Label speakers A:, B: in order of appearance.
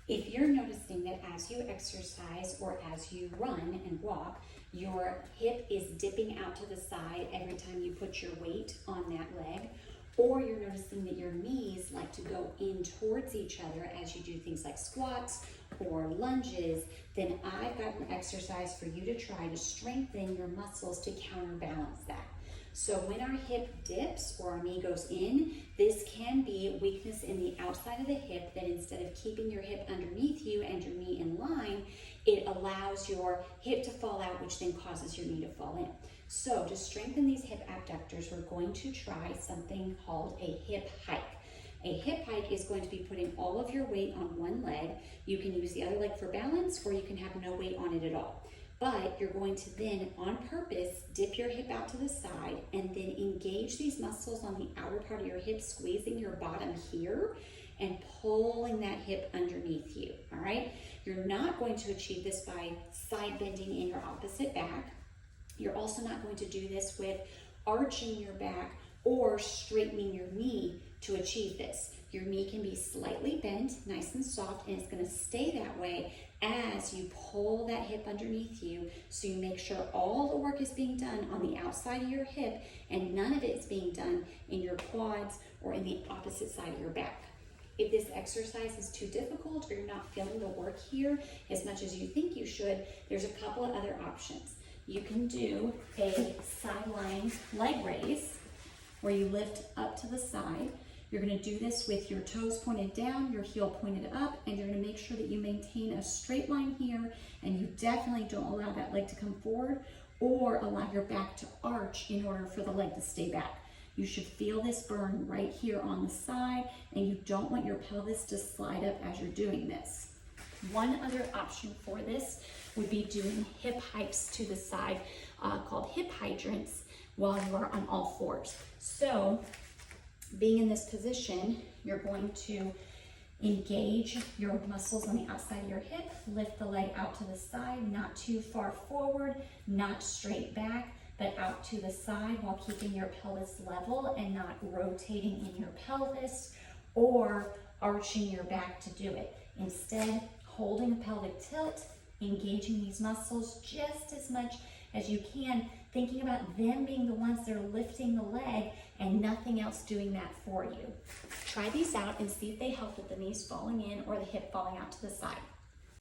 A: If you're noticing that as you exercise or as you run and walk, your hip is dipping out to the side every time you put your weight on that leg, or you're noticing that your knees like to go in towards each other as you do things like squats or lunges, then I've got an exercise for you to try to strengthen your muscles to counterbalance that. So when our hip dips or our knee goes in, this can be weakness in the outside of the hip, that instead of keeping your hip underneath you and your knee in line, it allows your hip to fall out, which then causes your knee to fall in. So to strengthen these hip abductors, we're going to try something called a hip hike. A hip hike is going to be putting all of your weight on one leg. You can use the other leg for balance, or you can have no weight on it at all. But you're going to then, on purpose, dip your hip out to the side and then engage these muscles on the outer part of your hip, squeezing your bottom here and pulling that hip underneath you, all right? You're not going to achieve this by side bending in your opposite back. You're also not going to do this with arching your back or straightening your knee to achieve this. Your knee can be slightly bent, nice and soft, and it's going to stay that way as you pull that hip underneath you, so you make sure all the work is being done on the outside of your hip and none of it is being done in your quads or in the opposite side of your back. If this exercise is too difficult or you're not feeling the work here as much as you think you should, there's a couple of other options. You can do a sideline leg raise where you lift up to the side. You're going to do this with your toes pointed down, your heel pointed up, and you're going to make sure that you maintain a straight line here, and you definitely don't allow that leg to come forward or allow your back to arch in order for the leg to stay back. You should feel this burn right here on the side, and you don't want your pelvis to slide up as you're doing this. One other option for this would be doing hip hikes to the side called hip hydrants while you are on all fours. So being in this position, you're going to engage your muscles on the outside of your hip, lift the leg out to the side, not too far forward, not straight back, but out to the side while keeping your pelvis level and not rotating in your pelvis or arching your back to do it. Instead, holding a pelvic tilt, engaging these muscles just as much as you can, thinking about them being the ones that are lifting the leg and nothing else doing that for you. Try these out and see if they help with the knees falling in or the hip falling out to the side.